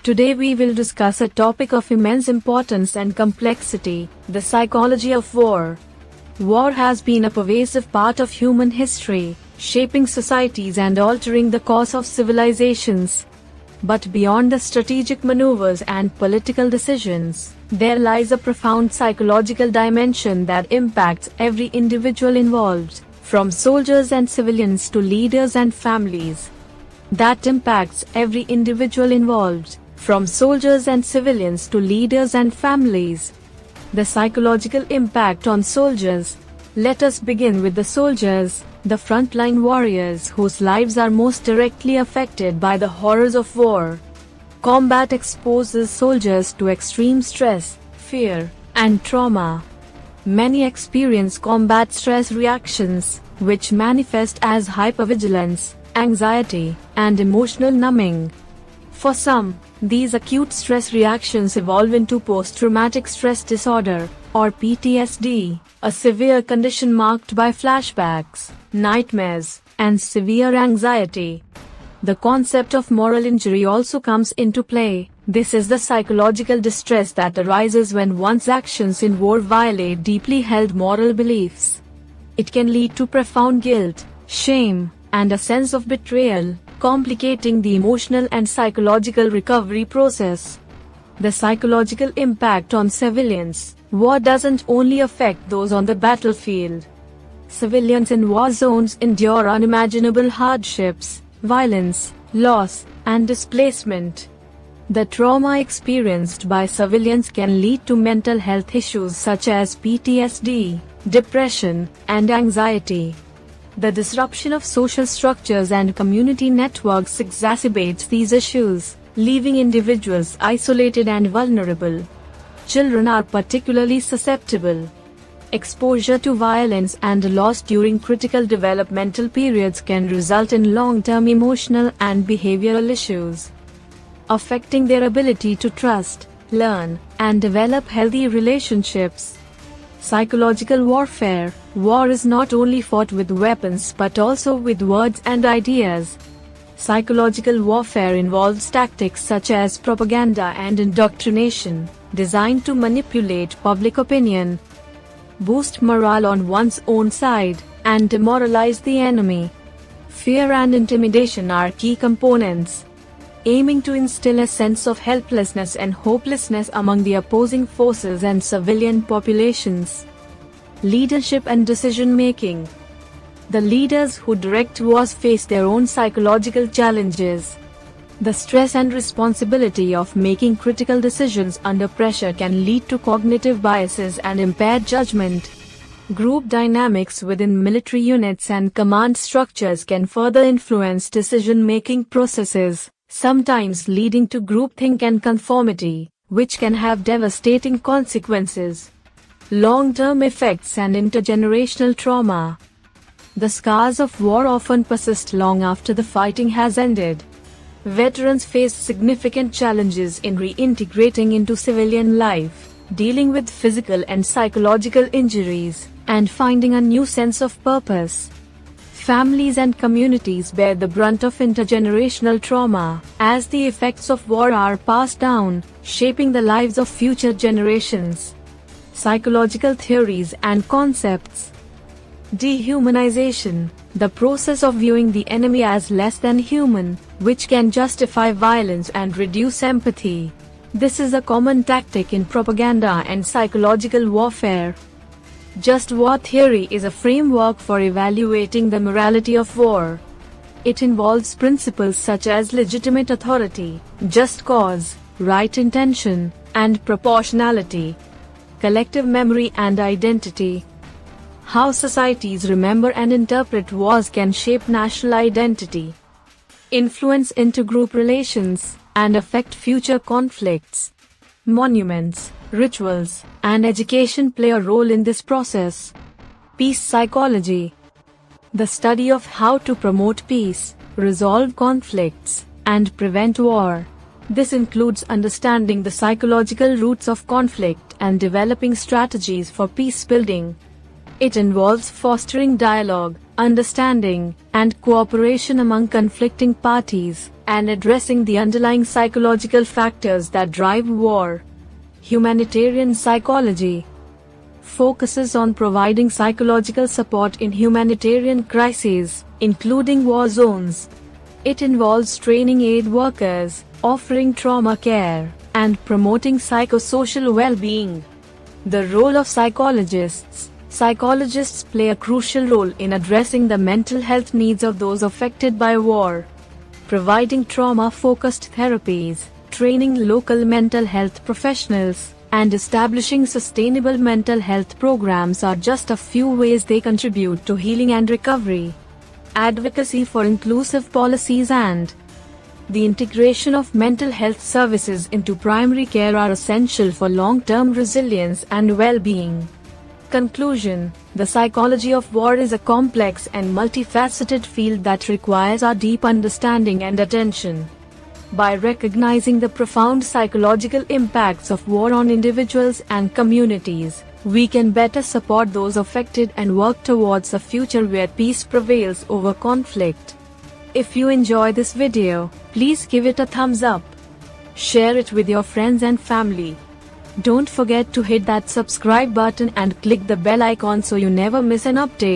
Today we will discuss a topic of immense importance and complexity, the psychology of war. War has been a pervasive part of human history, shaping societies and altering the course of civilizations. But beyond the strategic maneuvers and political decisions, there lies a profound psychological dimension that impacts every individual involved, from soldiers and civilians to leaders and families. That impacts every individual involved, from soldiers and civilians to leaders and families. The psychological impact on soldiers. Let us begin with the soldiers, the frontline warriors whose lives are most directly affected by the horrors of war. Combat exposes soldiers to extreme stress, fear, and trauma. Many experience combat stress reactions, which manifest as hypervigilance, anxiety, and emotional numbing. For some, these acute stress reactions evolve into post-traumatic stress disorder, or PTSD, a severe condition marked by flashbacks, nightmares, and severe anxiety. The concept of moral injury also comes into play. This is the psychological distress that arises when one's actions in war violate deeply held moral beliefs. It can lead to profound guilt, shame, and a sense of betrayal, complicating the emotional and psychological recovery process. The psychological impact on civilians. War doesn't only affect those on the battlefield. Civilians in war zones endure unimaginable hardships, violence, loss, and displacement. The trauma experienced by civilians can lead to mental health issues such as PTSD, depression, and anxiety. The disruption of social structures and community networks exacerbates these issues, leaving individuals isolated and vulnerable. Children are particularly susceptible. Exposure to violence and loss during critical developmental periods can result in long-term emotional and behavioral issues, affecting their ability to trust, learn, and develop healthy relationships. Psychological warfare. War is not only fought with weapons but also with words and ideas. Psychological warfare involves tactics such as propaganda and indoctrination, designed to manipulate public opinion, boost morale on one's own side, and demoralize the enemy. Fear and intimidation are key components, aiming to instill a sense of helplessness and hopelessness among the opposing forces and civilian populations. Leadership and decision-making. The leaders who direct wars face their own psychological challenges. The stress and responsibility of making critical decisions under pressure can lead to cognitive biases and impaired judgment. Group dynamics within military units and command structures can further influence decision-making processes, sometimes leading to groupthink and conformity, which can have devastating consequences. Long-term effects and intergenerational trauma. The scars of war often persist long after the fighting has ended. Veterans face significant challenges in reintegrating into civilian life, dealing with physical and psychological injuries, and finding a new sense of purpose. Families and communities bear the brunt of intergenerational trauma, as the effects of war are passed down, shaping the lives of future generations. Psychological theories and concepts. Dehumanization, the process of viewing the enemy as less than human, which can justify violence and reduce empathy. This is a common tactic in propaganda and psychological warfare. Just war theory is a framework for evaluating the morality of war. It involves principles such as legitimate authority, just cause, right intention, and proportionality. Collective memory and identity. How societies remember and interpret wars can shape national identity, influence intergroup relations, and affect future conflicts. Monuments, rituals, and education play a role in this process. Peace psychology. The study of how to promote peace, resolve conflicts, and prevent war. This includes understanding the psychological roots of conflict and developing strategies for peace building. It involves fostering dialogue, understanding, and cooperation among conflicting parties, and addressing the underlying psychological factors that drive war. Humanitarian psychology focuses on providing psychological support in humanitarian crises, including war zones. It involves training aid workers, offering trauma care, and promoting psychosocial well-being. The role of psychologists. Psychologists play a crucial role in addressing the mental health needs of those affected by war. Providing trauma-focused therapies, training local mental health professionals, and establishing sustainable mental health programs are just a few ways they contribute to healing and recovery. Advocacy for inclusive policies and the integration of mental health services into primary care are essential for long-term resilience and well-being. Conclusion: the psychology of war is a complex and multifaceted field that requires our deep understanding and attention. By recognizing the profound psychological impacts of war on individuals and communities, we can better support those affected and work towards a future where peace prevails over conflict. If you enjoy this video, please give it a thumbs up. Share it with your friends and family. Don't forget to hit that subscribe button and click the bell icon so you never miss an update.